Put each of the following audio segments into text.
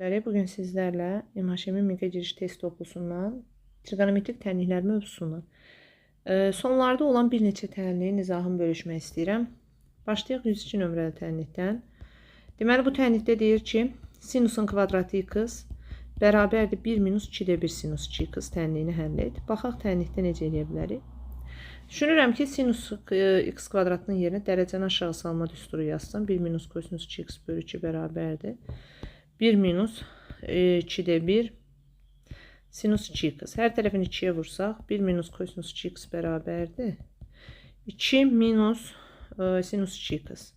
Bugün sizlerle MHM Miqə giriş test toplusundan trigonometrik tənliklər mövzusunu sonlarda olan bir neçə tənliyin izahını bölüşmək istəyirəm. Başlayaq 102 nömrəli tənlikdən. Deməli, bu tənlikdə deyir ki, sinusun kvadratı x bərabərdir 1 minus 2-də 1 sinus 2x tənliyini həll et. Baxaq tənlikdə necə edə bilərik. Düşünürəm ki, sinus x kvadratının yerinə dərəcəni aşağı salma düsturu yazsam. 1 minus kosinus 2x bölü 2 bərabərdir 1 minus 2'de 1 sinus 2x. Her tarafını 2'ye vursak 1 minus kosinus 2x beraberdi. 2 minus sinus 2x.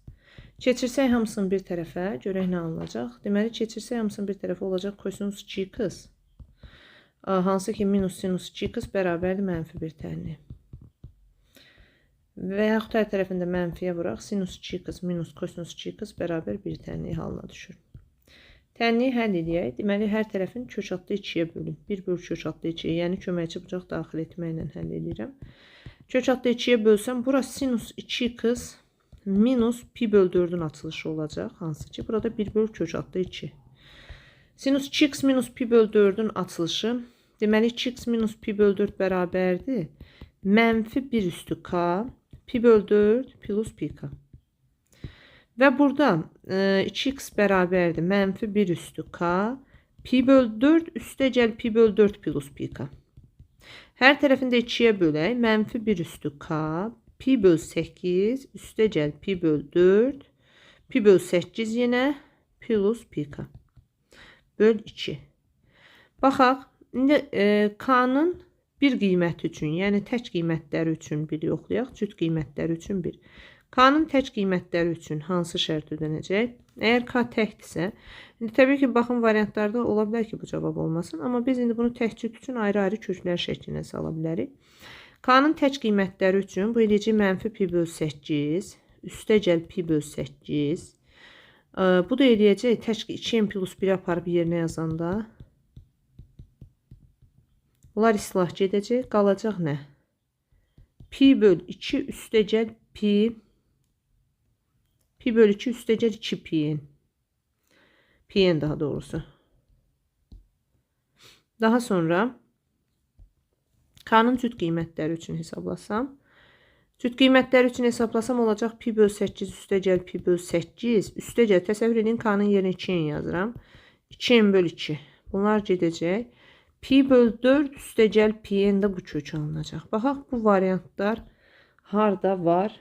Keçirsək hamısını bir tərəfə, görək nə alınacaq. Deməli, keçirsək hamısını bir tərəfə olacaq kosinus 2x. Hansı ki minus sinus 2x bərabərdir mənfi bir tənli. Və yaxud hər tərəfində mənfiyə vuraq. Sinus 2x minus kosinus 2x bərabər bir tənliyi halına düşür. Tənliyi həll edək. Deməli, hər tərəfin kök adlı 2-yə bölün. 1 böl kök adlı 2-yə, yəni köməkçi bucaq daxil etməklə həll edirəm. Kök adlı 2-yə bölsəm, burası sinus 2x minus pi böl 4-ün açılışı olacaq. Hansı ki, burada 1 böl kök adlı 2. Sinus 2x minus pi böl 4-ün açılışı. Deməli, 2x minus pi böl 4 bərabərdir. Mənfi 1 üstü k, pi böl 4 plus pi k. Və burada 2x bərabərdir mənfi 1 üstü k, pi böl 4 üstə gəl pi böl 4 plus pi k. Hər tərəfində 2-yə bölək, mənfi 1 üstü k, pi böl 8 üstə gəl pi böl 4, pi böl 8 yenə plus pi k. Böl 2. Baxaq, indi k-nın bir qiyməti üçün, yəni tək qiymətləri üçün bir yoxlayaq, cüt qiymətləri üçün bir. K-nın tək qiymətləri üçün hansı şərt ödənəcək? Əgər k təkdirsə, indi təbii ki, baxın variantlarda ola bilər ki, bu cavab olmasın. Amma biz indi bunu tək cüt üçün ayrı-ayrı köklər şəklinə sala bilərik. K-nın tək qiymətləri üçün bu eləcək mənfi pi böl 8, üstə gəl pi böl 8. Bu da eləyəcək tək 2n plus 1 aparıb yerinə yazanda. Bunlar islah gedəcək, qalacaq nə? Pi böl 2 üstə gəl pi bölü 2 üstə gəl 2 pi'in. Pi'in daha doğrusu. Daha sonra k'nın cüt qiymətləri üçün hesablasam. Cüt qiymətləri üçün hesablasam olacaq pi böl 8 üstə gəl pi böl 8 üstə gəl. Təsəvvür edin k'nın yerinə 2n yazıram. 2n böl 2. Bunlar gedəcək. Pi böl 4 üstə gəl pi'in də bu kök alınacaq. Baxaq bu variantlar harda var.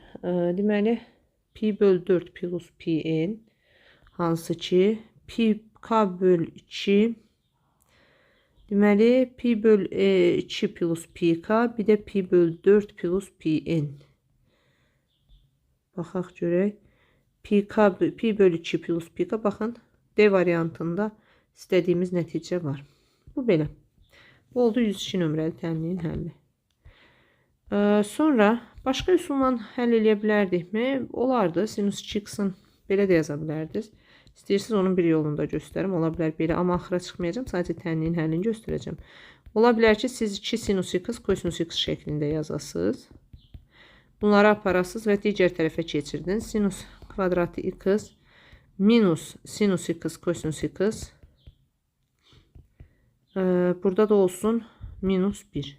Deməli pi böl 4 plus pi'in hansı ki pi k böl 2 deməli pi böl 2 plus pi k bir də pi böl 4 plus pi'in. Baxaq görək. Pi böl 2 plus pi k baxın D variantında istədiyimiz nəticə var. Bu belə. Bu oldu 102 nömrəli tənliyin həlli. Sonra başqa üsulla həll edə bilərdikmi? Olardı. Sinus 2x'ın belə də yaza bilərdiniz. İstəyirsiniz onun bir yolunu da göstərim. Ola bilər belə, amma axıra çıxmayacağım. Sadəcə tənliyin həllini göstərəcəm. Ola bilər ki, siz 2 sinus x kosinus x şəklində yazasınız. Bunları aparasınız və digər tərəfə keçirdiniz. Sinus kvadratı x minus sinus x kosinus x. Burada da olsun minus 1.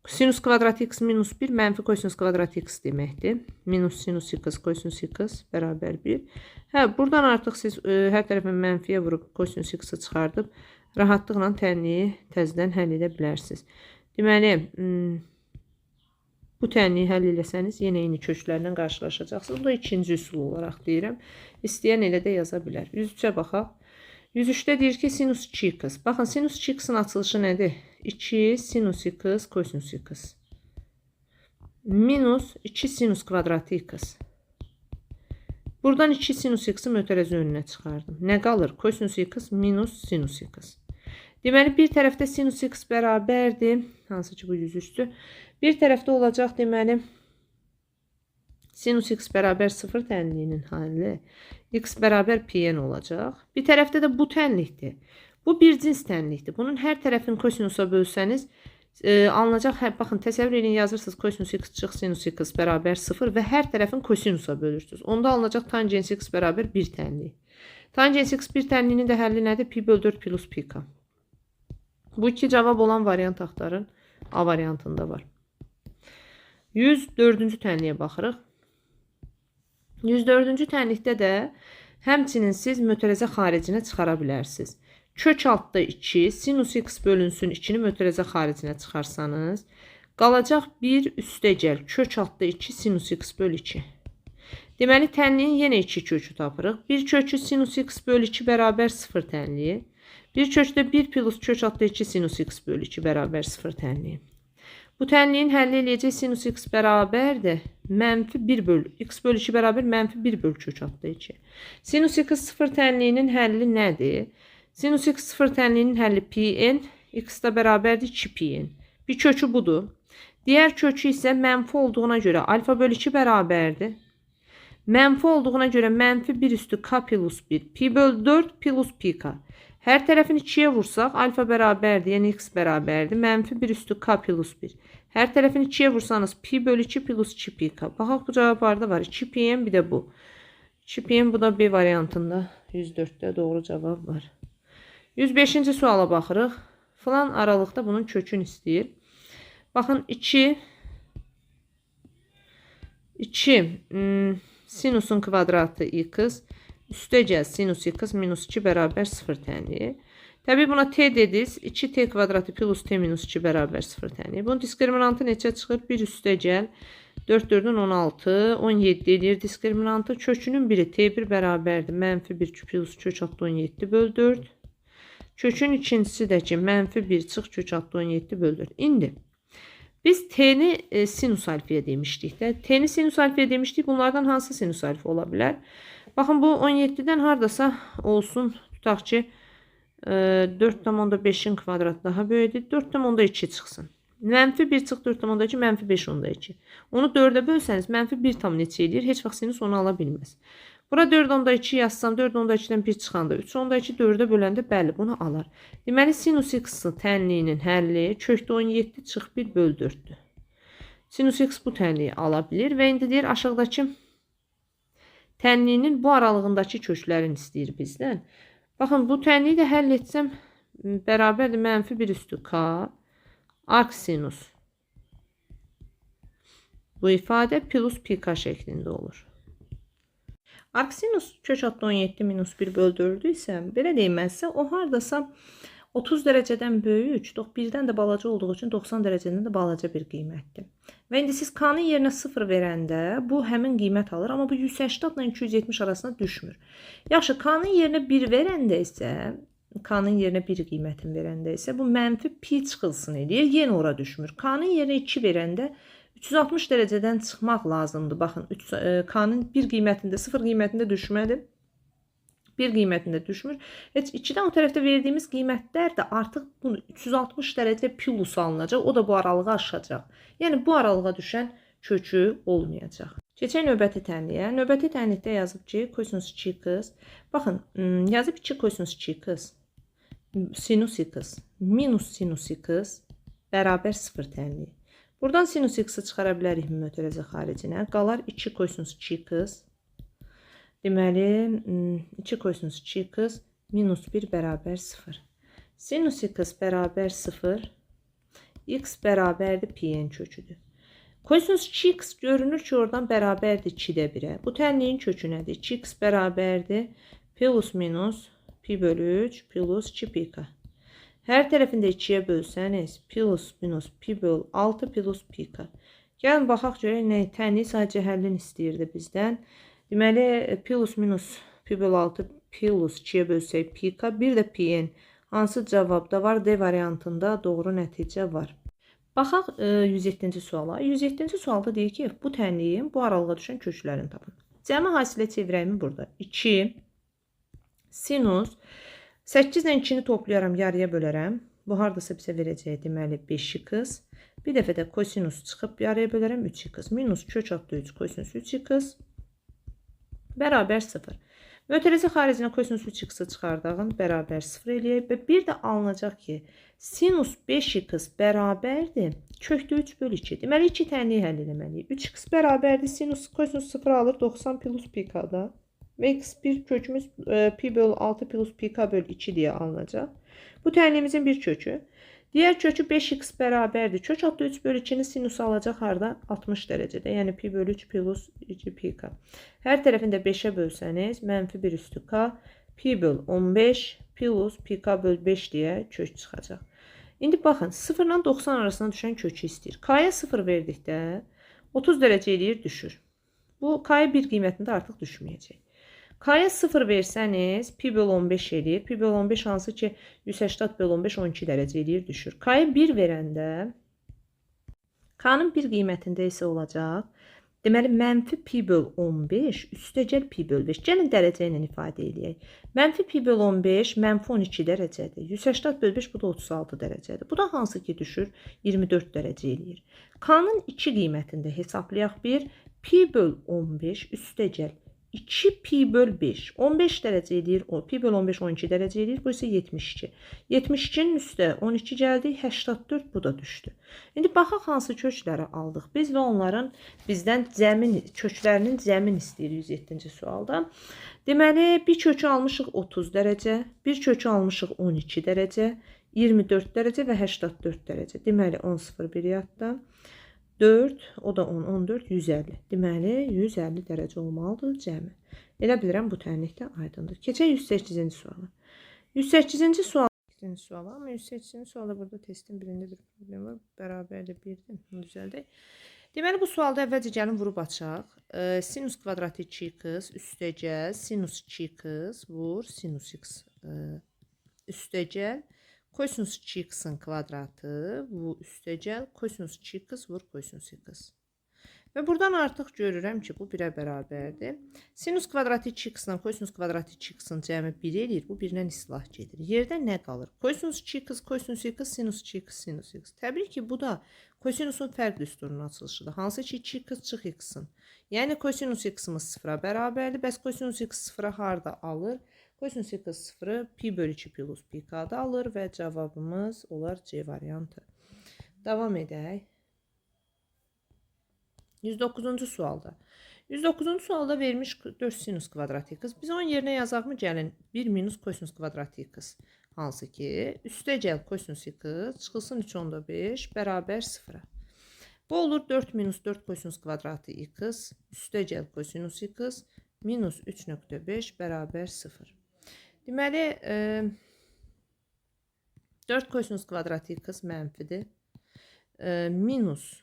Sinus kvadrat x minus 1 mənfi kosinus kvadrat x deməkdir. Minus sinus x kosinus x bərabər 1. Buradan artıq siz hər tərəfə mənfiyə vurub kosinus x-i çıxardıb rahatlıqla tənliyi təzədən həll edə bilərsiniz. Deməli, bu tənliyi həll eləsəniz yenə eyni köklərlə qarşılaşacaqsınız. Bu da ikinci üsul olaraq deyirəm. İstəyən elə də yaza bilər. 103-ə baxaq. 103'də deyir ki, sinus 2x. Baxın, sinus 2x'in açılışı nədir? 2 sinus x kosinus x. Minus 2 sinus kvadratı x. Buradan 2 sinus x'i mötərəzi önünə çıxardım. Nə qalır? Kosinus x minus sinus x. Deməli, bir tərəfdə sinus x bərabərdir. Hansı ki, bu 103'dür. Bir tərəfdə olacaq, deməli, sinus x bərabər 0 tənliyinin həlli. X bərabər pn olacaq. Bir tərəfdə də bu tənlikdir. Bu bir cins tənlikdir. Bunun hər tərəfini kosinusa bölsəniz alınacaq. Baxın, təsəvvür edin, yazırsınız kosinus x çıx sinus x bərabər 0 və hər tərəfini kosinusa bölürsünüz. Onda alınacaq tangens x bərabər 1 tənlik. Tangens x bir tənliyinin də həlli nədir? Pi bölü 4 plus pi k. Bu iki cavab olan variant axtarın. A variantında var. 104-cü tənliyə baxırıq. 104-cü tənlikdə də həmçinin siz mötərizə xaricinə çıxara bilərsiniz. Kök altda 2, sinus x bölünsün 2-ni mötərizə xaricinə çıxarsanız, qalacaq 1 üstəgəl kök altda 2 sinus x bölü 2. Deməli, tənliyin yenə 2 kökü tapırıq. 1 kökü sinus x bölü 2 bərabər 0 tənliyi. Bir kökdə 1 plus kök altda 2 sinus x bölü 2 bərabər 0 tənliyi. Bu tənliyin həlli eləyəcək sinus x bərabərdir. Mənfi 1 bölü x bölü 2 bərabər mənfi 1 bölü kök altda 2. Sinus x 0 tənliyinin həlli nədir? Sinus x 0 tənliyinin həlli pi n, x da bərabərdir 2 pi n. Bir kökü budur. Diğer kökü isə mənfi olduğuna görə alfa bölü 2 bərabərdir. Mənfi olduğuna görə mənfi 1 üstü k plus 1. Pi bölü 4 plus pi k. Hər tərəfini 2'ye vursaq alfa bərabərdir, yəni x bərabərdir. Mənfi 1 üstü k plus 1. Hər tərəfini 2'ye vursanız pi bölü 2 plus 2 pi k. Baxaq bu cavablarda var. 2 pi n bir də bu. 2 pi n bu da B variantında. 104'də doğru cavab var. 105-ci suala baxırıq. Falan aralıqda bunun kökünü istəyir. Baxın 2 sinusun kvadratı x üstəgəl sinus x minus 2 bərabər 0 tənliyi. Təbii buna t dediniz. 2t kvadratı plus t minus 2 bərabər 0 tənliyi. Bunun diskriminantı neçə çıxır? 1 üstəgəl 4 4'ün 16, 17 edir diskriminantı. Kökünün biri t1 bərabərdir. Mənfi 1 plus kök altda 17 bölü 4. Kökün ikincisi də ki mənfi 1 çıx kök altda 17 bölü 4. İndi biz t'ni sinus alfiyə demişdik də. T'ni sinus alfiyə demişdik. Bunlardan hansı sinus alfi ola bilər? Baxın bu 17'dən hardasa olsun. Tutaq ki 4,5'in kvadratı daha böyüdür. 4,2 çıxsın. Mənfi 1 çıx 4,2 mənfi 5,2. Onu 4'ə bölsəniz mənfi 1 tam neçə edir? Heç vaxt sinus onu ala bilməz. Bura 4,2 yazsam 4,2'dən 1 çıxanda 3,2 4'ə böləndə bəli bunu alar. Deməli sinus x tənliyinin həlli kökdə 17 çıx 1 bölü 4'dür. Sinus x bu tənliyi ala bilir və indi deyir aşağıdakı tənliyinin bu aralığındakı köklərini istəyir bizdən. Baxın bu tənliyi də həll etsəm bərabərdir mənfi 1 üstü k arc sinus. Bu ifadə plus pi k şəklində olur. Arc sinus kök altda 17 minus 1 bölü 4'ü isə belə deyilməzsə o hardasa 30 dərəcədən böyük, 1'dən də balaca olduğu üçün 90 dərəcədən də balaca bir qiymətdir. Və indi siz k-nın yerinə 0 verəndə bu həmin qiymət alır, amma bu 180 ilə 270 arasında düşmür. Yaxşı, k-nın yerinə 1 verəndə isə, k-nın yerinə 1 qiymətini verəndə isə bu mənfi pi çıxılsın edir, yenə ora düşmür. K-nın yerinə 2 verəndə 360 dərəcədən çıxmaq lazımdır. Baxın, k-nın 1 qiymətində, 0 qiymətində düşmədir. 1 qiymətində düşmür. Heç 2'dən o tərəfdə verdiyimiz qiymətlər də artıq 360 dərəcə plus alınacaq. O da bu aralığı aşacaq. Yəni bu aralığa düşən kökü olmayacaq. Keçək növbəti tənliyə. Növbəti tənlikdə yazıb ki, kosinus 2x. Baxın, yazıb 2 kosinus 2x sinus x minus sinus x bərabər 0 tənliyi. Buradan sinus x-i çıxara bilərik mötərizə xaricinə. Qalar 2 kosinus 2x. Deməli, 2 kosinus 2x minus 1 bərabər 0. Sinus x bərabər 0. X bərabərdir pi n köküdür. Kosinus 2x görünür ki, oradan bərabərdir 2'də 1'ə. Bu tənliyin kökü nədir? 2x bərabərdir plus minus pi bölü 3 plus 2 pi k. Hər tərəfində 2'yə bölsəniz plus minus pi bölü 6 plus pi k. Gəlin baxaq görək nə? Tənliyi sadəcə həllini istəyirdi bizdən. Deməli, plus minus pi bölü 6 plus 2'yə bölsək pi k, bir də pi n. Hansı cavabda var? D variantında doğru nəticə var. Baxaq 107-ci suala. 107-ci sualda deyir ki, bu tənliyin bu aralığa düşən köklərini tapın. Cəmi hasilə çevirəyimi burada. 2 sinus 8 ilə 2'ni toplayaram, yarıya bölərəm. Bu hardasa bizə verəcək deməli 5x. Bir dəfə də kosinus çıxıb yarıya bölərəm 3x. Minus kök altda 3 kosinus 3x bərabər 0. Mötərizə xaricinə kosinus 3x-i çıxardağın bərabər 0 eləyək və bir də alınacaq ki, sinus 5x bərabərdir kökdə 3 bölü 2. Deməli 2 tənliyi həll eləməliyik. 3x bərabərdir sinus kosinus 0 alır 90 plus pi k-da. Ve x1 kökümüz pi bölü 6 plus pi k bölü 2 diye alınacaq. Bu tənliyimizin bir kökü. Diğer kökü 5x bərabərdir. Kök adlı 3 bölü 2'nin sinusu alacaq harda? 60 derecede. Yani pi bölü 3 plus 2 pi k. Her tərəfində 5'e bölsəniz, mənfi 1 üstü k, pi bölü 15 plus pi k bölü 5 diye kök çıxacaq. İndi baxın, 0 ilə 90 arasında düşən kökü istəyir. K'ya 0 verdikdə 30 derece eləyir, düşür. Bu K'ya 1 qiymətində artıq düşməyəcək. K'ya 0 versəniz, pi bölü 15 eləyir. Pi bölü 15 hansı ki 180 bölü 15 12 derece eləyir, düşür. K'ya 1 verəndə K'nın 1 qiymətində isə olacaq. Deməli, mənfi pi bölü 15 üstəgəl pi bölü 5. Gəlin dərəcə ilə ifadə eləyək. Mənfi pi bölü 15 mənfi 12 dərəcədir. 180 bölü 5 bu da 36 dərəcədir. Bu da hansı ki düşür 24 dərəcə eləyir. K'nın 2 qiymətində hesablayaq bir. Pi bölü 15 üstəgəl 2 pi bölü 5. 15 derece eləyir. Pi bölü 15 12 derece eləyir. Bu isə 72. 72'nin üstə 12 gəldi. 84 bu da düşdü. İndi baxaq hansı kökləri aldıq. Biz və onların bizdən köklərinin zəmin istəyirik 107-ci sualda. Deməli, bir kökü almışıq 30 derece. Bir kökü almışıq 12 derece. 24 derece və 84 derece. Deməli, 10 0 1 yadda. 4, o da 10, 14, 150. Deməli, 150 dərəcə olmalıdır cəmi. Elə bilirəm bu tənlikdə aydındır. Keçək 108-ci suala. 108-ci suala, amma 108-ci sualda burada testin birində bir problem var. Bərabərdir 1-dir. Bunu düzəldək. Deməli, bu sualda əvvəlcə gəlin vurub açaq. Sinus kvadratı 2x üstəgəl sinus 2x vur sinus x üstəgəl kosinus 2x'in kvadratı bu üstəgəl kosinus 2x vur kosinus 2x. Və buradan artıq görürəm ki, bu 1'ə bərabərdir. Sinus kvadratı 2x ilə kosinus kvadratı 2x'in cəmi 1 eləyir. Bu 1-lə islah gedir. Yerdə nə qalır? Kosinus 2x, kosinus 2x, sinus 2x, sinus x. Təbii ki, bu da kosinusun fərq düsturunun açılışıdır. Hansı ki 2x çıx x-in. Yəni kosinus x-imiz 0'a bərabərdir. Bəs kosinus x 0'a harda alır? Kosinus x 0'ı pi bölü 2 plus pi k'da alır və cavabımız olar C variantı. Davam edək. 109-cu sualda. 109-cu sualda vermiş 4 sinus kvadratı x. Biz onun yerinə yazaq mı? Gəlin 1 minus kosinus kvadratı x. Hansı ki üstəgəl kosinus x çıxılsın 3/5 bərabər 0'a. Bu olur 4 minus 4 kosinus kvadratı x üstəgəl kosinus x minus 3/5 bərabər 0. Deməli, 4 kosinus kvadratı x mənfidir. Minus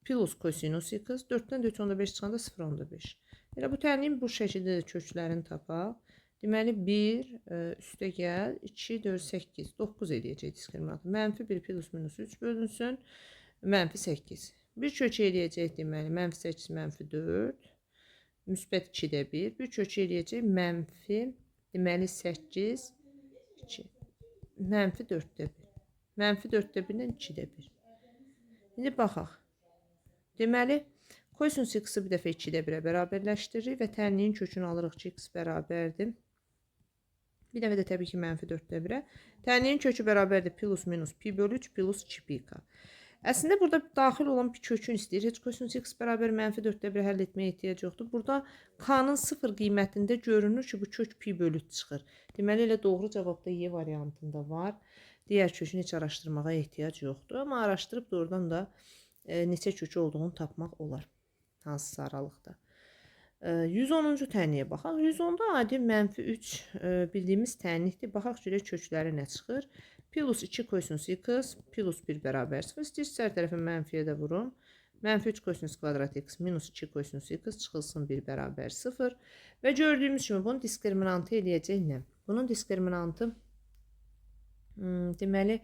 plus kosinus x 4'dən 3/5 çıxanda 0/5. Elə bu tənliyin bu şəkildə də köklərini tapaq. Deməli, 1 üstəgəl 2, 4, 8, 9 eləyəcək diskriminantı. Mənfi 1 plus minus 3 bölünsün. Mənfi 8. Bir kök eləyəcək deməli, mənfi 8, mənfi 4. Müsbət 2'də 1. Bir kök eləyəcək mənfi deməli 8, 2. Mənfi 4'də 1. Mənfi 4'də 1-dən 2'də 1. İndi baxaq. Deməli, kosinus x-i bir dəfə 2'də 1'ə bərabərləşdiririk və tənliyin kökünü alırıq ki, x bərabərdir. Bir dəfə də təbii ki, mənfi 4'də 1'ə. Tənliyin kökü bərabərdir plus minus pi bölü 3 plus 2 pi k. Əslində burada daxil olan bir kökün istəyir. Heç kosinus x bərabər mənfi 4'də 1 həll etməyə ehtiyac yoxdur. Burada k'nın 0 qiymətində görünür ki, bu kök pi bölü 3 çıxır. Deməli, elə doğru cavabda Y variantında var. Digər kökünü heç araşdırmağa ehtiyac yoxdur. Amma araşdırıb doğrudan da neçə kökü olduğunu tapmaq olar. Hansısa aralıqda. 110-cu tənliyə baxaq. 110'da adi mənfi 3 bildiyimiz tənlikdir. Baxaq görək kökləri nə çıxır. Plus 2 kosinus x plus 1 bərabər 0. İstəyirsə hər tərəfi mənfiyə də vurun. Mənfi 3 kosinus kvadrat x minus 2 kosinus x çıxılsın 1 bərabər 0. Və gördüyümüz kimi bunun diskriminantı eləyəcək nə? Bunun diskriminantı deməli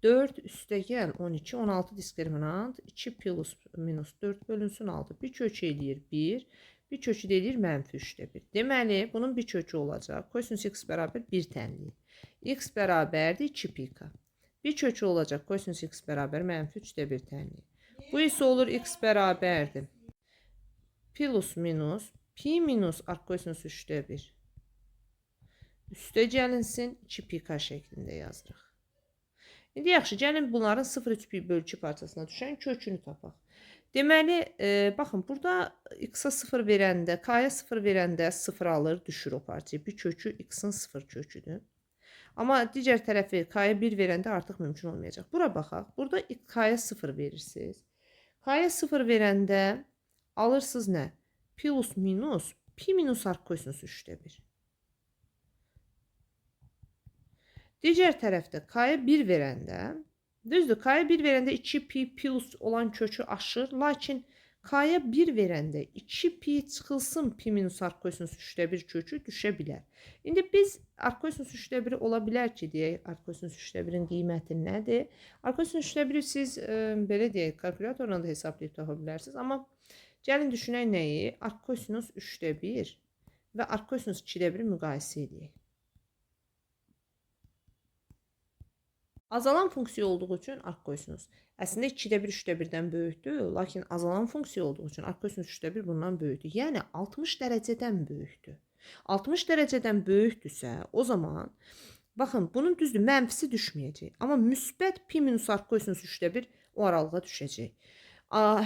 4 üstəgəl 12, 16 diskriminant 2 plus minus 4 bölünsün 6. Bir kökü eləyir 1. Bir kökü də eləyir mənfi 3'də 1. Deməli, bunun bir kökü olacaq. Kosinus x bərabər 1 tənliyi. X bərabərdir 2 pi k. Bir kökü olacaq. Kosinus x bərabər mənfi 3'də 1 tənliyi. Bu isə olur x bərabərdir. Plus minus pi minus arkosinus 3'də 1. Üstə gəlinsin 2 pi k şəklində yazırıq. İndi yaxşı, gəlin bunların 0,3 pi bölü 2 parçasına düşən kökünü tapaq. Deməli, baxın, burada x-a 0 verəndə, k-ya 0 verəndə 0 alır, düşür o parçayı. Bir kökü x-in 0 köküdür. Amma digər tərəfi k-ya 1 verəndə artıq mümkün olmayacaq. Bura baxaq. Burada k-ya 0 verirsiniz. K-ya 0 verəndə alırsınız nə? Plus minus pi minus arq kosinus 3'də 1. Digər tərəfdə k-ya 1 verəndə, düzdür, k-ya 1 verəndə 2 pi plus olan kökü aşır, lakin k-ya 1 verəndə 2 pi çıxılsın pi minus arq kosinus 3'də 1 kökü düşə bilər. İndi biz arq kosinus 3'də 1 ola bilər ki, deyək, arq kosinus 3'də 1'in qiyməti nədir? Arq kosinus 3'də 1'i siz belə deyək, kalkulatorla da hesablayıb tapa bilərsiniz. Amma gəlin düşünək nəyi? Arq kosinus 3'də 1 və arq kosinus 2'də 1'i müqayisə edək. Azalan funksiya olduğu üçün arq kosinus əslində 2'də 1 3'də 1'dən böyükdür, lakin azalan funksiya olduğu üçün arq kosinus 3'də 1 bundan böyükdür. Yəni 60 dərəcədən böyükdür. 60 dərəcədən böyükdürsə, o zaman baxın, bunun düzdür, mənfisi düşməyəcək, amma müsbət pi minus arq kosinus 3'də 1 o aralığa düşəcək.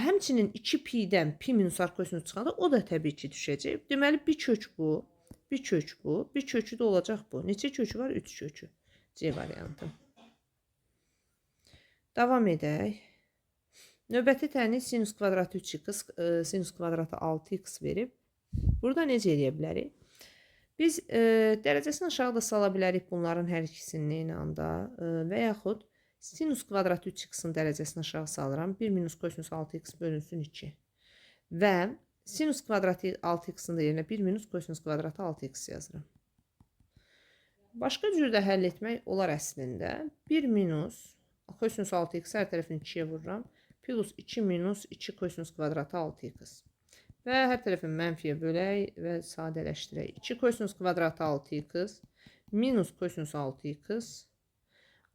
Həmçinin 2 pi'dən pi minus arq kosinus çıxanda o da təbii ki düşəcək. Deməli bir kök bu, bir kök bu, bir kökü də olacaq bu. Neçə kökü var? 3 kökü. C variantı. Davam edək. Növbəti təni sinus kvadratı 3x, sinus kvadratı 6x verib. Burada necə edə bilərik? Biz dərəcəsini aşağı da sala bilərik bunların hər ikisinin eyni anda və yaxud sinus kvadratı 3x-in dərəcəsini aşağı salıram. 1 minus kosinus 6x bölünsün 2. Və sinus kvadratı 6x-in də yerinə 1 minus kosinus kvadratı 6x yazıram. Başqa cür də həll etmək olar əslində. 1 minus kosinus 6x hər tərəfini 2'yə vururam. Plus 2 minus 2 kosinus kvadratı 6x. Və hər tərəfini mənfiyə bölək və sadələşdirək. 2 kosinus kvadratı 6x minus kosinus 6x.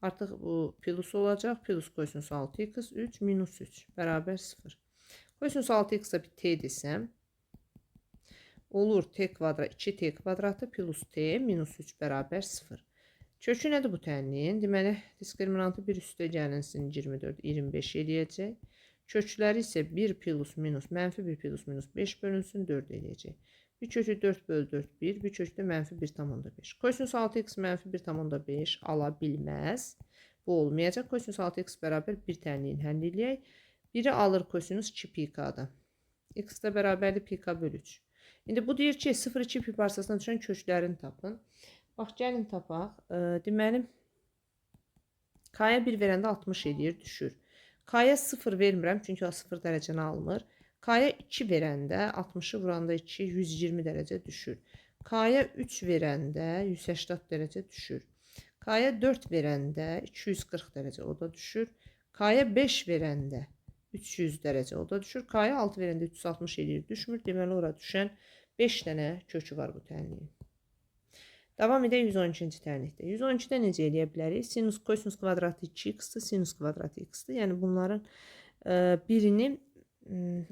Artıq bu plus olacaq. Plus kosinus 6x 3 minus 3 bərabər 0. Kosinus 6x-a bir t desəm, olur t kvadrat 2t kvadratı plus t minus 3 bərabər 0. Kökü nədir bu tənliyin? Deməli, diskriminantı 1 üstə gəlinsin 24, 25 eləyəcək. Kökləri isə 1 plus minus, mənfi 1 plus minus 5 bölünsün 4 eləyəcək. Bir kökü 4 bölü 4, 1. Bir kökü də mənfi 1,5. Kosinus 6x mənfi 1,5 ala bilməz. Bu olmayacaq. Kosinus 6x bərabər 1 tənliyin həll eləyək. 1'i alır kosinus 2 pk-da. X də bərabərdir pk bölü 3. İndi bu deyir ki, 0,2 pi parçasına düşən köklərini tapın. Bax, gəlin tapaq. Deməli, k-ya 1 verəndə 60 eləyir, düşür. K-ya 0 vermirəm, çünki o 0 dərəcəni almır. K-ya 2 verəndə, 60'ı vuranda 2, 120 dərəcə düşür. K-ya 3 verəndə 180 dərəcə düşür. K-ya 4 verəndə 240 dərəcə, o da düşür. K-ya 5 verəndə 300 dərəcə, o da düşür. K-ya 6 verəndə 360 eləyir, düşmür. Deməli, ora düşən 5 dənə kökü var bu tənliyin. Davam edək 112-ci tənlikdə. 112-də necə eləyə bilərik? Sinus kosinus kvadratı 2x-dir, sinus kvadratı x-dir. Yəni bunların birini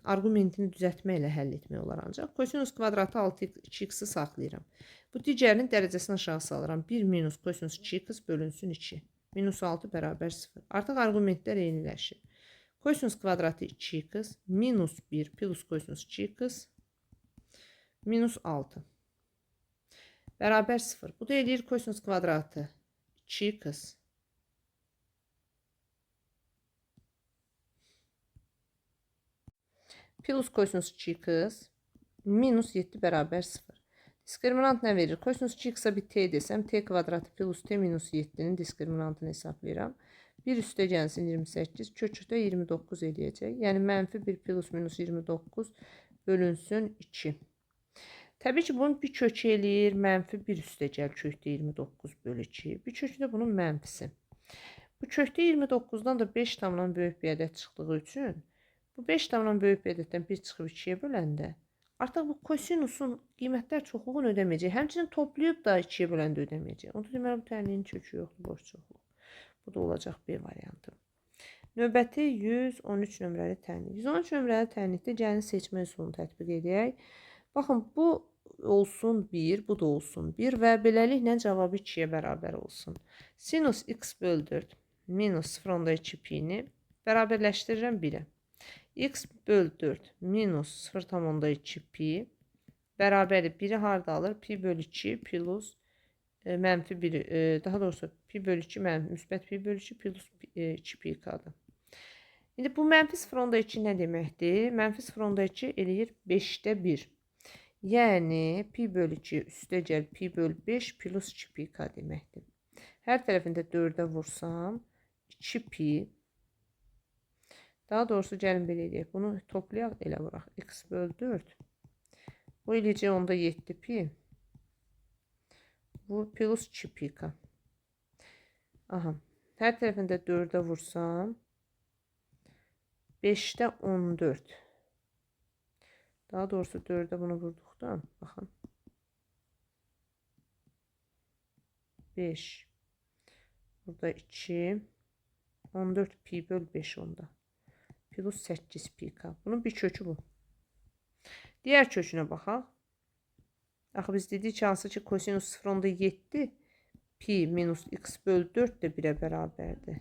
argumentini düzəltməklə həll etmək olar ancaq. Kosinus kvadratı 2x-i saxlayıram. Bu digərinin dərəcəsini aşağı salıram. 1 minus kosinus 2x bölünsün 2. Minus 6 bərabər 0. Artıq argumentlər eyniləşir. Kosinus kvadratı 2x minus 1 plus kosinus 2x minus 6. Bərabər 0. Bu da eləyir kosinus kvadratı 2x plus kosinus 2x minus 7 bərabər 0. Diskriminant nə verir? Kosinus 2x-a bir t desəm, t kvadratı plus t minus 7'nin diskriminantını hesablayıram. 1 üstə gəlsin 28, kökü də 29 eləyəcək. Yəni mənfi 1 plus minus 29 bölünsün 2. Təbii ki, bunun bir kökü eləyir, mənfi 1 üstə gəl kökdə 29 bölü 2. Bir kökü də bunun mənfisi. Bu kökdə 29'dan da 5 tamdan böyük bir ədəd çıxdığı üçün, bu 5 tamdan böyük bir ədəddən 1 çıxıb 2'yə böləndə, artıq bu kosinusun qiymətlər çoxluğunu ödəməyəcək. Həmçinin toplayıb da 2'yə böləndə ödəməyəcək. Onda deməli, bu tənliyin kökü yoxdur, boş çoxluq. Bu da olacaq B variantı. Növbəti 113 nömrəli tənlik. 113 nömrəli tənlikdə gəlin seçmə üsulunu tətbiq edək. Baxın, bu olsun 1, bu da olsun 1 və beləliklə cavabı 2'yə bərabər olsun. Sinus x bölü 4 minus 0,2 pi-ni bərabərləşdirirəm 1'ə. X böl 4 minus 0,2 pi bərabərdir. Biri harda alır? Pi böl 2 plus mənfi 1, daha doğrusu pi böl 2 müsbət pi böl 2 plus 2 pi kadır. İndi bu mənfi 0,2 nə deməkdir? Mənfi 0,2 eləyir 5'də 1. Yəni pi böl 2 üstə gəl pi böl 5 plus 2 pi k deməkdir. Hər tərəfində 4'ə vursam 2 pi. Daha doğrusu gəlin belə eləyək. Bunu toplayaq, elə vuraq. X böl 4. Bu eləyəcək onda 7 pi. Bu plus 2 pi k. Aha. Hər tərəfində 4'ə vursam 5'də 14. Daha doğrusu 4'ə bunu vurduqda baxın. 5. Burada 2. 14 pi böl 5 onda. Plus 8 pi k. Bunun bir kökü bu. Diğer kökünə baxaq. Axı biz dedik ki, hansı ki kosinus 0,7 pi minus x böl 4 də 1'ə bərabərdir.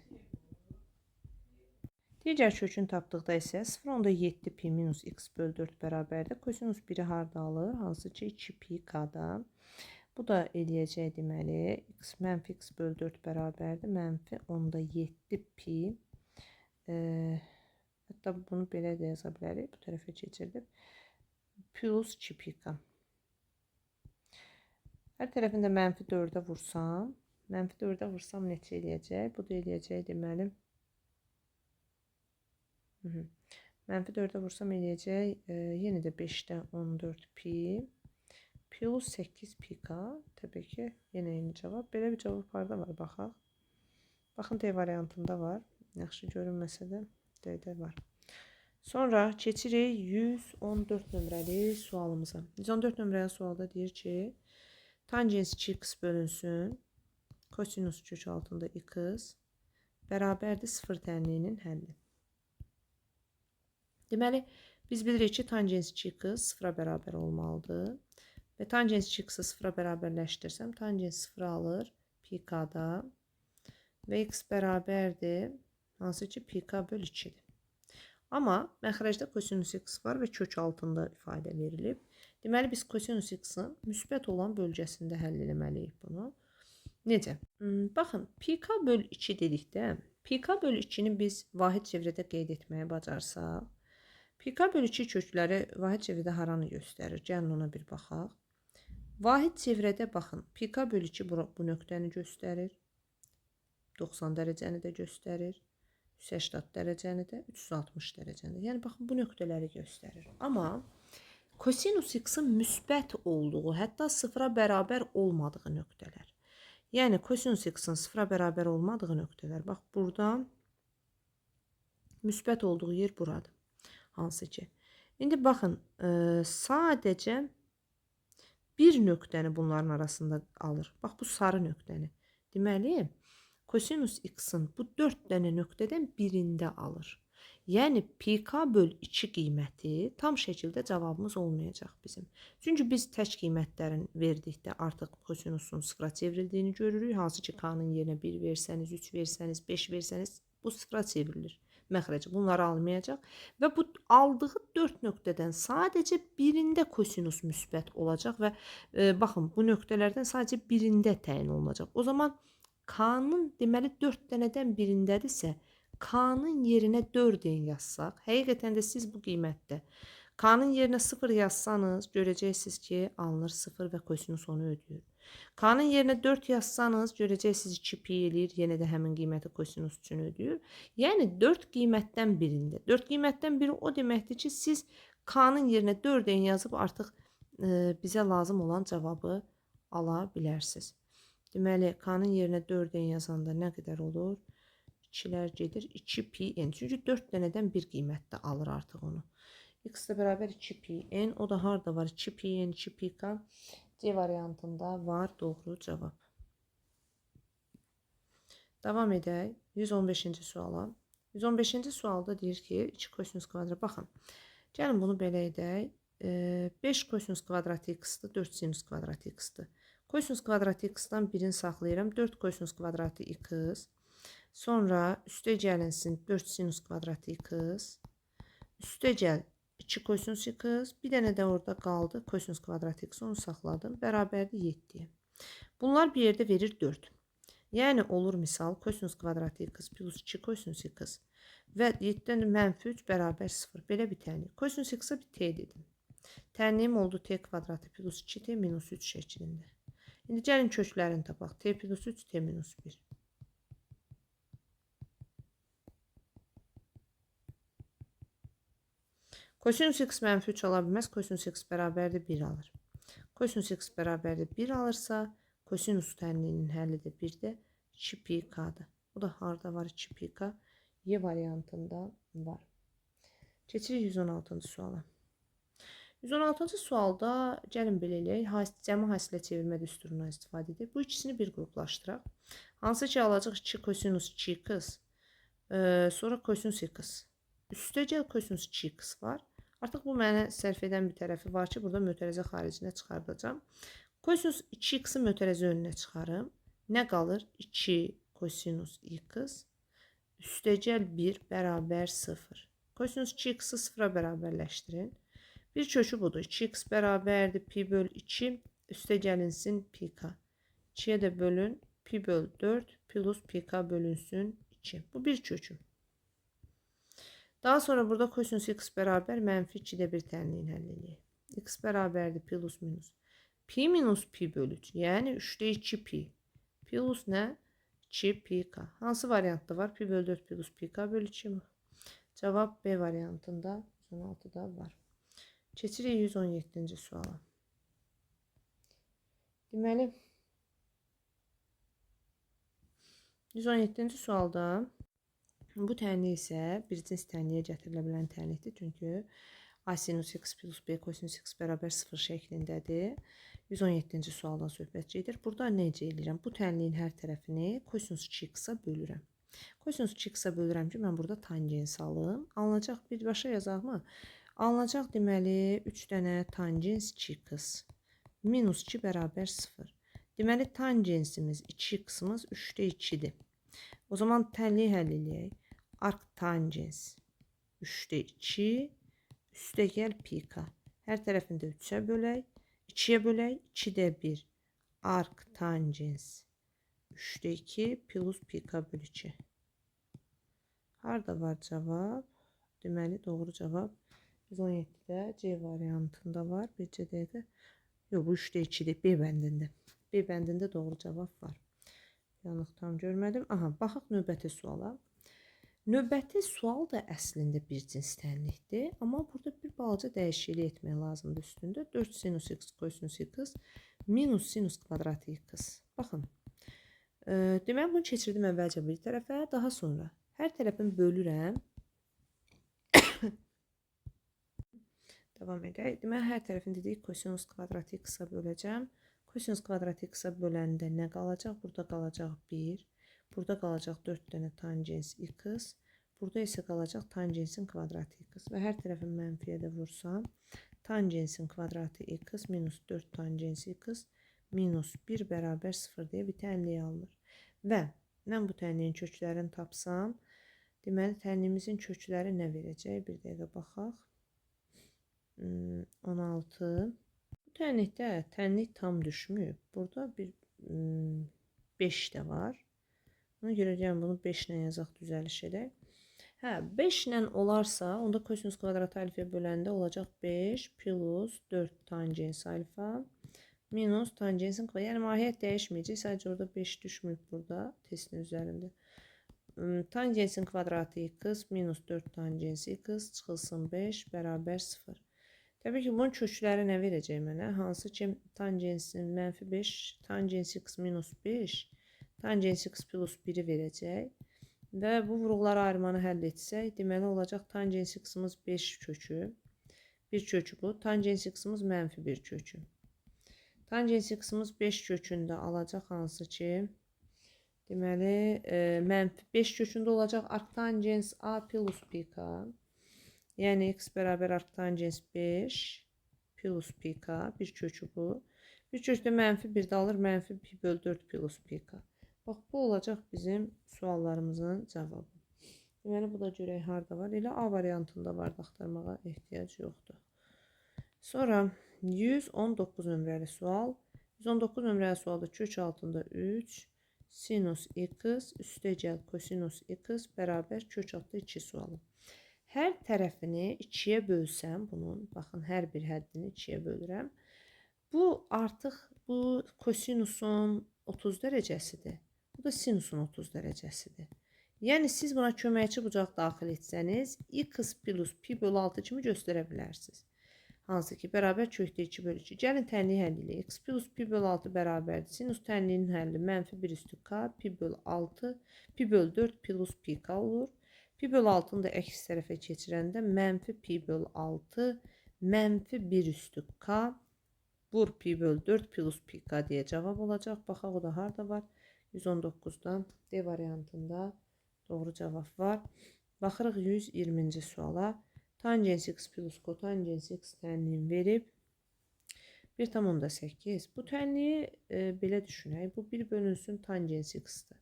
Digər kökünü tapdıqda isə 0,7 pi minus x böl 4 bərabərdir. Kosinus 1'i harda alır? Hansı ki 2 pi k-da. Bu da eləyəcək deməli. X mənfi x böl 4 bərabərdir. Mənfi 10,7 pi. Hətta bunu belə də yaza bilərik. Bu tərəfə keçirdib. Plus 2 pi k. Hər tərəfində mənfi 4'ə vursam. Mənfi 4'ə vursam neçə eləyəcək? Bu da eləyəcək deməli. Mənfi 4'ə vursam eləyəcək. Yenə də 5'də 14 pi. Plus 8 pi k. Təbii ki, yenə eyni cavab. Belə bir cavab harda var, baxaq. Baxın, D variantında var. Yaxşı görünməsə də D-də var. Sonra keçirik 114 nömrəli sualımıza. 114 nömrəli sualda deyir ki, tangens 2x bölünsün, kosinus kök altında x bərabərdir 0 tənliyinin həlli. Deməli, biz bilirik ki, tangens 2x 0'a bərabər olmalıdır. Və tangens 2x'i 0'a bərabərləşdirsəm, tangens 0 alır pi k-da və x bərabərdir, hansı ki pi k böl 2'dir. Amma məxrəcdə kosinus x var və kök altında ifadə verilib. Deməli, biz kosinus x-in müsbət olan bölgəsində həll eləməliyik bunu. Necə? Baxın, pi k böl 2 dedikdə, pi k böl 2'ni biz vahid çevrədə qeyd etməyə bacarsaq, pi k böl 2 kökləri vahid çevrədə haranı göstərir? Gəlin ona bir baxaq. Vahid çevrədə baxın, pi k böl 2 bu nöqtəni göstərir. 90 dərəcəni də göstərir. 180 dərəcəni də, 360 dərəcəni də. Yəni, baxın, bu nöqtələri göstərir. Amma kosinus x-in müsbət olduğu, hətta 0'a bərabər olmadığı nöqtələr. Yəni, kosinus x-in 0'a bərabər olmadığı nöqtələr. Bax, buradan müsbət olduğu yer buradır. Hansı ki. İndi baxın, sadəcə bir nöqtəni bunların arasında alır. Bax, bu sarı nöqtəni. Deməli, kosinus x-in bu 4 dənə nöqtədən birində alır. Yəni, pi k böl 2 qiyməti tam şəkildə cavabımız olmayacaq bizim. Çünki biz tək qiymətlərin verdikdə artıq kosinusun 0'a çevrildiyini görürük. Hansı ki, k-nın yerinə 1 versəniz, 3 versəniz, 5 versəniz, bu 0'a çevrilir. Məxrəci bunları almayacaq və bu aldığı 4 nöqtədən sadəcə birində kosinus müsbət olacaq və baxın, bu nöqtələrdən sadəcə birində təyin olunacaq. O zaman k-nın deməli 4 dənədən birindədirsə, k-nın yerinə 4 yazsaq, həqiqətən də siz bu qiymətdə k-nın yerinə 0 yazsanız, görəcəksiniz ki, alınır 0 və kosinus onu ödəyir. K-nın yerinə 4 yazsanız, görəcəksiniz 2 pi eləyir, yenə də həmin qiyməti kosinus üçün ödəyir. Yəni, 4 qiymətdən birində. 4 qiymətdən biri o deməkdir ki, siz k-nın yerinə 4 yazıb artıq bizə lazım olan cavabı ala bilərsiniz. Deməli, k-nın yerinə 4 yazanda nə qədər olur? 2'lər gedir, 2 pi n. Çünki 4 dənədən bir qiymətdə alır artıq onu. X də bərabər 2 pi n. O da harada var? 2 pi n, 2 pi k. C variantında var doğru cavab. Devam edək 115-ci suala. 115-ci sualda deyir ki, 2 kosinus kvadrat. Baxın, gəlin bunu belə edək. 5 kosinus kvadrat x-dır, 4 sinus kvadrat x-dır. Kosinus kvadrat x-dan birini saxlayıram. 4 kosinus kvadratı x. Sonra üstə gəlinsin 4 sinus kvadratı x. Üstə gəl 2 kosinus x. Bir dənə də orada qaldı. Kosinus kvadrat x. Onu saxladım. Bərabərdir 7-yə. Bunlar bir yerdə verir 4. Yəni olur misal kosinus kvadrat x plus 2 kosinus x və 7-dən -3 bərabər 0. Belə bir tənlik. Kosinus x-a bir t dedim. Tənliyim oldu t kvadratı plus 2t minus 3 şəklində. İndi gəlin köklərini tapaq. T plus 3, T minus 1. Kosinus x -3 ala bilməz. Kosinus x bərabərdir 1 alır. Kosinus x bərabərdir 1 alırsa, kosinus tənliyinin həlli də 1-də 2 pi k-dır. Bu da harada var 2 pi k? Y variantında var. Keçirik 116-cı suala. 116-cı sualda gəlin belə eləyək. Cəmi hasilə çevirmə düsturundan istifadə edib. Bu ikisini bir qruplaşdıraq. Hansı ki alacaq 2 kosinus 2x, sonra kosinus x. Üstə gəl kosinus 2x var. Artıq bu mənə sərf edən bir tərəfi var ki, burada mötərizə xaricinə çıxardacağım. Kosinus 2x-i mötərizə önünə çıxarım. Nə qalır? 2 kosinus x üstə gəl 1 bərabər 0. Kosinus 2x-i 0-a bərabərləşdirin. Bir kökü budur. 2x bərabərdir pi böl 2 üstə gəlinsin pi k. 2-yə də bölün pi böl 4 plus pi k bölünsün 2. Bu bir kökü. Daha sonra burada kosinus x bərabər -2-də bir tənliyin həll edək. X bərabərdir plus minus. Pi minus pi böl 3. Yəni 3'də 2 pi. Plus nə? 2 pi k. Hansı variantda var? Pi böl 4 plus pi k böl 2 mi? Cavab B variantında 116-da var. Keçirik 117-ci suala. Deməli, 117-ci sualda bu tənlik isə bir cins tənliyə gətirilə bilən tənlikdir. Çünki a sinus x plus b kosinus x bərabər 0 şəklindədir. 117-ci sualdan söhbət gedir. Burada necə edirəm? Bu tənliyin hər tərəfini kosinus 2x-a bölürəm. Kosinus 2x-a bölürəm ki, mən burada tangens alım. Alınacaq birbaşa yazaqmı? Alınacaq deməli 3 dənə tangens 2x minus 2 bərabər 0. Deməli tangensimiz 2x-imiz 3'də 2'dir. O zaman tənliyi həll edək. Arc tangens 3'də 2 üstə gəl pi k. Hər tərəfində 3'ə bölək. 2'yə bölək. 2'də 1 arc tangens 3'də 2 plus pi k bölü 2. Harada var cavab? Deməli doğru cavab 117'də C variantında var. Bircə dəqiqə. Yox, bu 3'də 2'dir. B bəndində. B bəndində doğru cavab var. Yanlış tam görmədim. Aha, baxaq növbəti suala. Növbəti sual da əslində bir cins tənlikdir. Amma burada bir balaca dəyişiklik etmək lazımdır üstündə. 4 sinus x kosinus x minus sinus kvadrat x. Baxın. Deməli, bunu keçirdim əvvəlcə bir tərəfə. Daha sonra hər tərəfini bölürəm. Devam edək. Deməli, hər tərəfini dedik kosinus kvadrat x-a böləcəm. Kosinus kvadrat x-a böləndə nə qalacaq? Burada qalacaq 1. Burada qalacaq 4 dənə tangens x. Burada isə qalacaq tangensin kvadratı x. Və hər tərəfin mənfiyə də vursam, tangensin kvadratı x minus 4 tangens x minus 1 bərabər 0 deyə bir tənlik alınır. Və mən bu tənliyin köklərini tapsam, deməli tənliyimizin kökləri nə verəcək? Bir dəqiqə baxaq. 16. Bu tənlikdə tənlik tam düşmüyor. Burada bir 5 də var. Ona görə gəlin bunu 5 ilə yazaq, düzəliş edək. Hə, 5 ilə olarsa, onda kosinus kvadrat alfaya böləndə olacaq 5 plus 4 tangens alfa minus tangensin kvadratı. Yəni mahiyyət dəyişməyəcək. Sadəcə orada 5 düşməyib burada testin üzərində. Tangensin kvadratı x minus 4 tangens x çıxılsın 5 bərabər 0. Təbii ki, bunun kökləri nə verəcək mənə? Hansı ki, tangensin -5, tangens x minus 5, tangens x plus 1'i verəcək. Və bu vuruqları ayırmanı həll etsək, deməli olacaq tangens x-imiz 5 kökü. Bir kökü bu. Tangens x-imiz -1 kökü. Tangens x-imiz 5 kökündə alacaq hansı ki, deməli -5 kökündə olacaq arctangens a plus pi k. Yəni x bərabər arctangens 5 plus pi k. Bir kökü bu. Bir kökdə -1 də alır. -pi böl 4 plus pi k. Bax, bu olacaq bizim suallarımızın cavabı. Deməli, bu da görək harda var. Elə A variantında var, axtarmağa ehtiyac yoxdur. Sonra 119 nömrəli sual. 119 nömrəli sualda kök altında 3 sinus x üstəgəl kosinus x bərabər kök altında 2 sualı. Hər tərəfini 2-yə bölsəm bunun, baxın hər bir həddini 2-yə bölürəm. Bu artıq bu kosinusun 30 dərəcəsidir. Bu da sinusun 30 dərəcəsidir. Yəni siz buna köməkçi bucaq daxil etsəniz x plus pi bölü 6 kimi göstərə bilərsiniz. Hansı ki, bərabər kökdə 2 bölü 2. Gəlin tənliyi həll edək. X plus pi bölü 6 bərabərdir. Sinus tənliyinin həlli mənfi 1 üstü k, pi bölü 6, pi bölü 4 plus pi k olur. Pi bölü 6'nı da əks tərəfə keçirəndə mənfi pi bölü 6, mənfi 1 üstü k, vur pi bölü 4 plus pi k deyə cavab olacaq. Baxaq o da harada var? 119'dan D variantında doğru cavab var. Baxırıq 120-ci suala. Tangens x plus kotangens x tənliyini verib 1,8. Bu tənliyi belə düşünək. Bu 1 bölünsün tangens x-dir.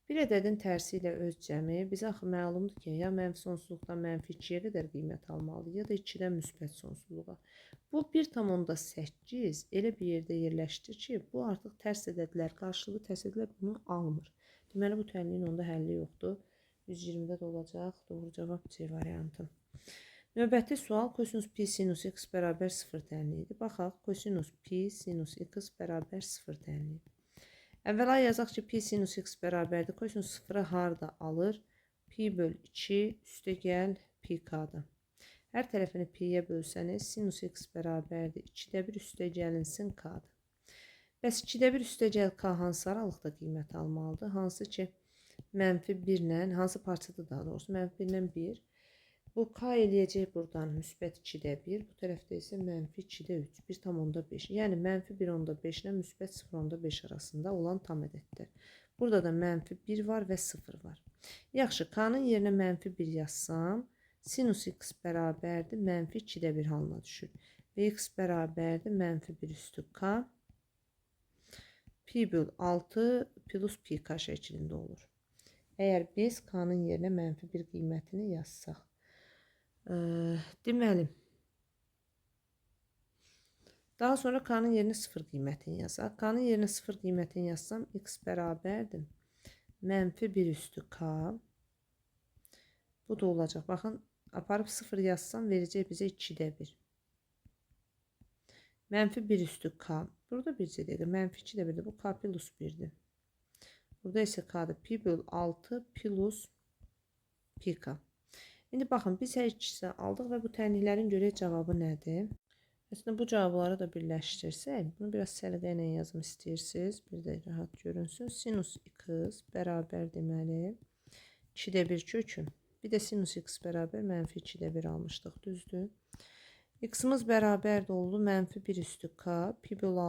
Bir ədədin tərsi ilə öz cəmi bizə axı məlumdur ki, ya mənfi sonsuzluqdan mənfi 2-yə qədər qiymət almalıdır, ya da 2-dən müsbət sonsuzluğa. Bu 1,8 elə bir yerdə yerləşdir ki, bu artıq tərs ədədlər, qarşılıqlı tərs ədədlər bunu almır. Deməli, bu tənliyin onda həlli yoxdur. 120-də də olacaq. Doğru cavab C variantı. Növbəti sual kosinus pi sinus x bərabər 0 tənliyidir. Baxaq, kosinus pi sinus x bərabər 0 tənliyi. Əvvəla yazaq ki, pi sinus x bərabərdir. Kosinus 0'ı harda alır? Pi böl 2 üstə gəl pi k-dır. Hər tərəfini pi'yə bölsəniz, sinus x bərabərdir. 2'də 1 üstə gəlinsin k-dır. Bəs 2'də 1 üstə gəl k hansı aralıqda qiymət almalıdır? Hansı ki, mənfi 1 ilə, hansı parçadır daha doğrusu? Mənfi 1 ilə 1. Bu k eləyəcək buradan müsbət 2'də 1. Bu tərəfdə isə mənfi 2'də 3. 1,5. Yəni mənfi 1,5 ilə müsbət 0,5 arasında olan tam ədəddir. Burada da mənfi 1 var və 0 var. Yaxşı, k-nın yerinə mənfi 1 yazsam, sinus x bərabərdir mənfi 2'də 1 halına düşür. Və x bərabərdir mənfi 1 üstü k. Pi böl 6 plus pi k şəklində olur. Əgər biz k-nın yerinə mənfi 1 qiymətini yazsaq. Deməli, daha sonra k-nın yerinə 0 qiymətini yazaq. K-nın yerinə 0 qiymətini yazsam, x bərabərdir mənfi 1 üstü k. Bu da olacaq. Baxın, aparıb 0 yazsam, verəcək bizə 2'də 1. Mənfi 1 üstü k. Burada bircə dəqiqə, mənfi 2'də 1'dir. Bu k plus 1'dir. Burada isə k-dır. Pi böl 6 plus pi k. İndi baxın, biz hər ikisini aldıq və bu tənliklərin görək cavabı nədir? Əslində bu cavabları da birləşdirsək, bunu biraz səliqə ilə yazım istəyirsiniz, bir də rahat görünsün. Sinus x bərabər deməli 2'də 1 kökün. Bir də sinus x bərabər mənfi 2'də 1 almışdıq, düzdür? X-imiz bərabər də oldu mənfi 1 üstü k, pi böl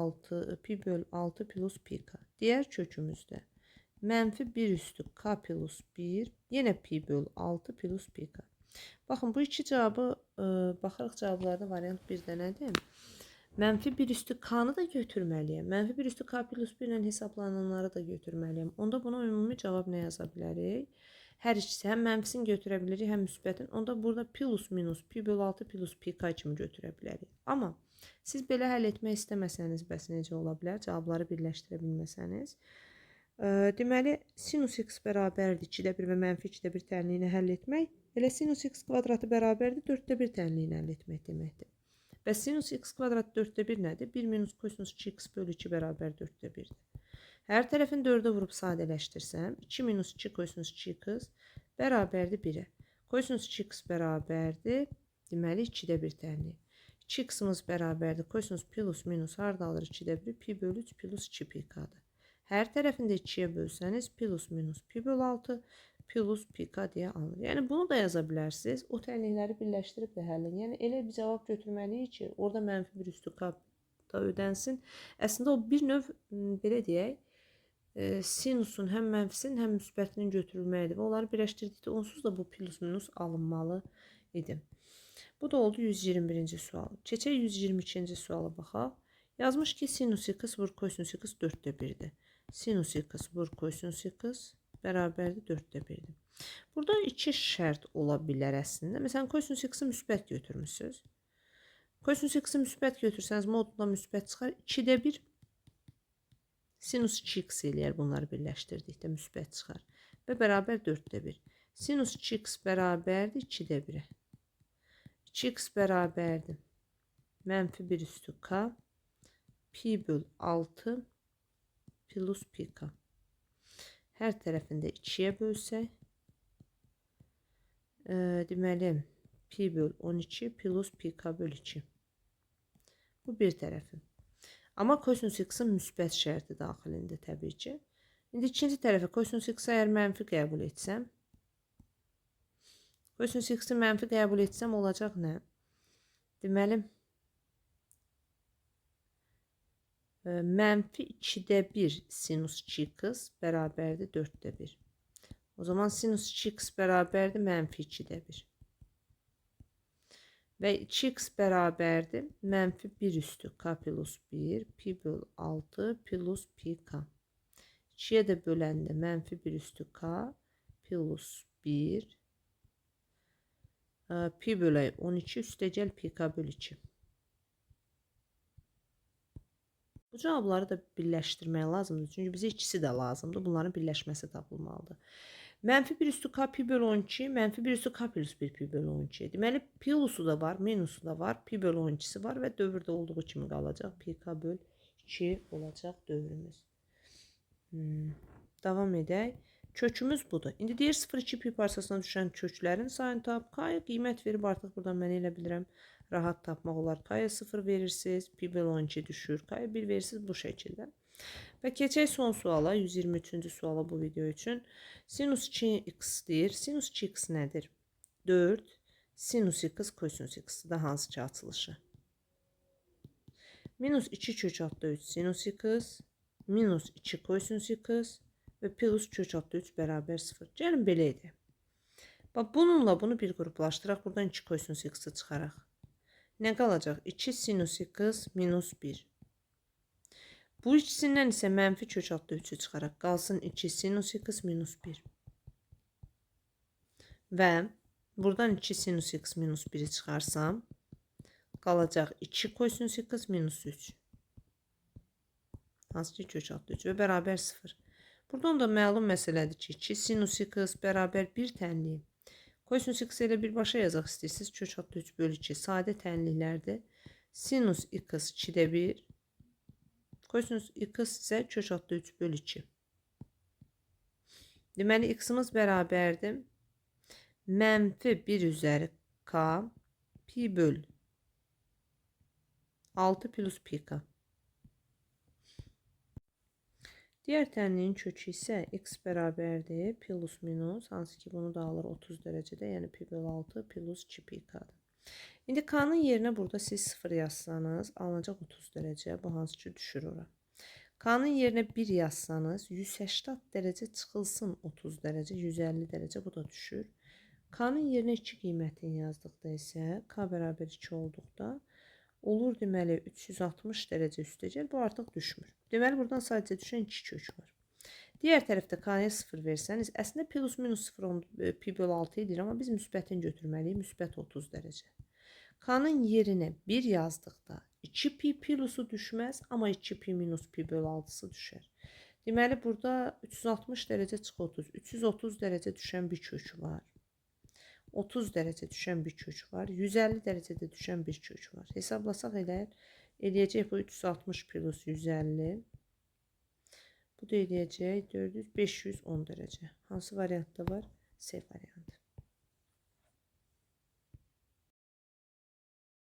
6 plus pi k. Digər kökümüzdə mənfi 1 üstü k plus 1, yenə pi böl 6 plus pi k. Baxın, bu iki cavabı baxarıq cavablarda variant 1-də nədir? Mənfi 1 üstü k-nı da götürməliyəm. Mənfi 1 üstü k plus 1 ilə hesablananları da götürməliyəm. Onda buna ümumi cavab nə yaza bilərik? Hər ikisi həm mənfisini götürə bilirik, həm müsbətin. Onda burada plus minus pi böl 6 plus pi k kimi götürə bilərik. Amma siz belə həll etmək istəməsəniz, bəs necə ola bilər? Cavabları birləşdirə bilməsəniz. Deməli, sinus x bərabərdir 2'də 1 və mənfi 2'də 1 tənliyini həll etmək. Elə sinus x kvadratı bərabərdir 4'də 1 tənliyini həll etmək deməkdir. Bəs sinus x kvadratı 4'də 1 nədir? 1 minus kosinus 2x bölü 2 bərabər 4'də 1'dir. Hər tərəfini 4'ə vurub sadələşdirsəm, 2 minus 2 kosinus 2x bərabərdir 1'ə. Kosinus 2x bərabərdir, deməli 2'də 1 tənliyi. 2x-imiz bərabərdir, kosinus plus minus harda alır 2'də 1? Pi bölü 3 plus 2 pi k-dır. Hər tərəfində 2'yə bölsəniz, plus minus pi böl 6 plus pi k deyə alınır. Yəni, bunu da yaza bilərsiniz. O tənlikləri birləşdirib də həll edin. Yəni, elə bir cavab götürməliyik ki, orada mənfi 1 üstü k da ödənsin. Əslində, o bir növ, belə deyək, sinusun həm mənfisinin, həm müsbətinin götürülməyidir. Və onları birləşdirdikdə onsuz da bu plus minus alınmalı idi. Bu da oldu 121-ci sual. Keçək 122-ci suala baxaq. Yazmış ki, sinus x vur kosinus x 4'də 1'dir. Sinus x vur kosinus x bərabərdir 4'də 1'dir. Burada iki şərt ola bilər əslində. Məsələn, kosinus x-i müsbət götürmüsünüz. Kosinus x-i müsbət götürsəniz moduldan müsbət çıxar. 2-də 1 sinus 2x eləyər bunları birləşdirdikdə müsbət çıxar. Və bərabər 4-də 1. Sinus 2x bərabərdir 2-də 1-ə. 2x bərabərdir. Mənfi 1 üstü k. Pi böl 6 plus pi k. Hər tərəfində 2-yə bölsək. Deməli, pi böl 12 plus pi k böl 2. Bu bir tərəfi. Amma kosinus x-in müsbət şərti daxilində təbii ki. İndi ikinci tərəfə kosinus x-i əgər mənfi qəbul etsəm, kosinus x-i mənfi qəbul etsəm olacaq nə? Deməli, mənfi 2-də 1 sinus 2x bərabərdir 4-də 1. O zaman sinus 2x bərabərdir mənfi 2-də 1. Və 2x bərabərdir mənfi 1 üstü k plus 1 pi böl 6 plus pi k. 2'ye də böləndə mənfi 1 üstü k plus 1 pi bölü 12 üstəgəl pi k böl 2. Bu cavabları da birləşdirmək lazımdır. Çünki bizə ikisi də lazımdır. Bunların birləşməsi tapılmalıdır. Mənfi 1 üstü k pi bölü 12, mənfi 1 üstü k plus 1 pi bölü 12. Deməli, plusu da var, minusu da var, pi bölü 12'si var və dövrdə olduğu kimi qalacaq. Pi k böl 2 olacaq dövrümüz. Davam edək. Kökümüz budur. İndi deyir 0,2 pi parçasına düşən köklərin sayını tap. K-ya qiymət verib artıq buradan mən elə bilirəm. Rahat tapmaq olar. K-ya 0 verirsiniz, pi bölü 12 düşür. K-ya 1 verirsiniz bu şəkildə. Və keçək son suala, 123-cü suala bu video üçün. Sinus 2x deyir. Sinus 2x nədir? 4. Sinus x kosinus x da hansı ki açılışı? Minus 2 kök altda 3 sinus x, minus 2 kosinus x və plus kök altda 3 bərabər 0. Gəlin belə edək. Bax, bununla bunu bir qruplaşdıraq. Buradan 2 kosinus x-i çıxaraq. Nə qalacaq? 2 sinus x minus 1. Bu ikisindən isə mənfi kök altda 3'ü çıxaraq. Qalsın 2 sinus x minus 1. Və buradan 2 sinus x minus 1'i çıxarsam, qalacaq 2 kosinus x minus 3. Hansı ki kök altda 3 və bərabər 0. Buradan da məlum məsələdir ki, 2 sinus x bərabər 1 tənliyi. Kosinus x ilə birbaşa yazaq istəyirsiniz. Kök altda 3 bölü 2 sadə tənliklərdir. Sinus x 2'də 1. Kosinus x isə kök altda 3 bölü 2. Deməli, x-imiz bərabərdir. Mənfi 1 üzəri k pi böl 6 plus pi k. Diğer tənliyin kökü isə x bərabərdir plus minus, hansı ki bunu da alır 30 dərəcədə, yəni pi böl 6 plus 2 pi k-dır. İndi k-nın yerinə burada siz 0 yazsanız alınacaq 30 dərəcə, bu hansı ki düşür ora. K-nın yerinə 1 yazsanız 180 dərəcə çıxılsın 30 dərəcə, 150 dərəcə bu da düşür. K-nın yerinə 2 qiymətini yazdıqda isə k bərabər 2 olduqda olur deməli 360 dərəcə üstəgəl, bu artıq düşmür. Deməli buradan sadəcə düşən 2 kök var. Diğer tərəfdə k-ya 0 versəniz, əslində plus minus 0 pi bölü 6 edir, amma biz müsbətini götürməliyik, müsbət 30 dərəcə. K-nın yerinə 1 yazdıqda 2 pi plusu düşməz, amma 2 pi minus pi bölü 6'sı düşər. Deməli burada 360 dərəcə çıx 30, 330 dərəcə düşən bir kök var. 30 dərəcə düşən bir kök var. 150 dərəcədə düşən bir kök var. Hesablasaq eləyəcək bu 360 plus 150. Bu da eləyəcək 400, 510 dərəcə. Hansı variantda var? C variantı.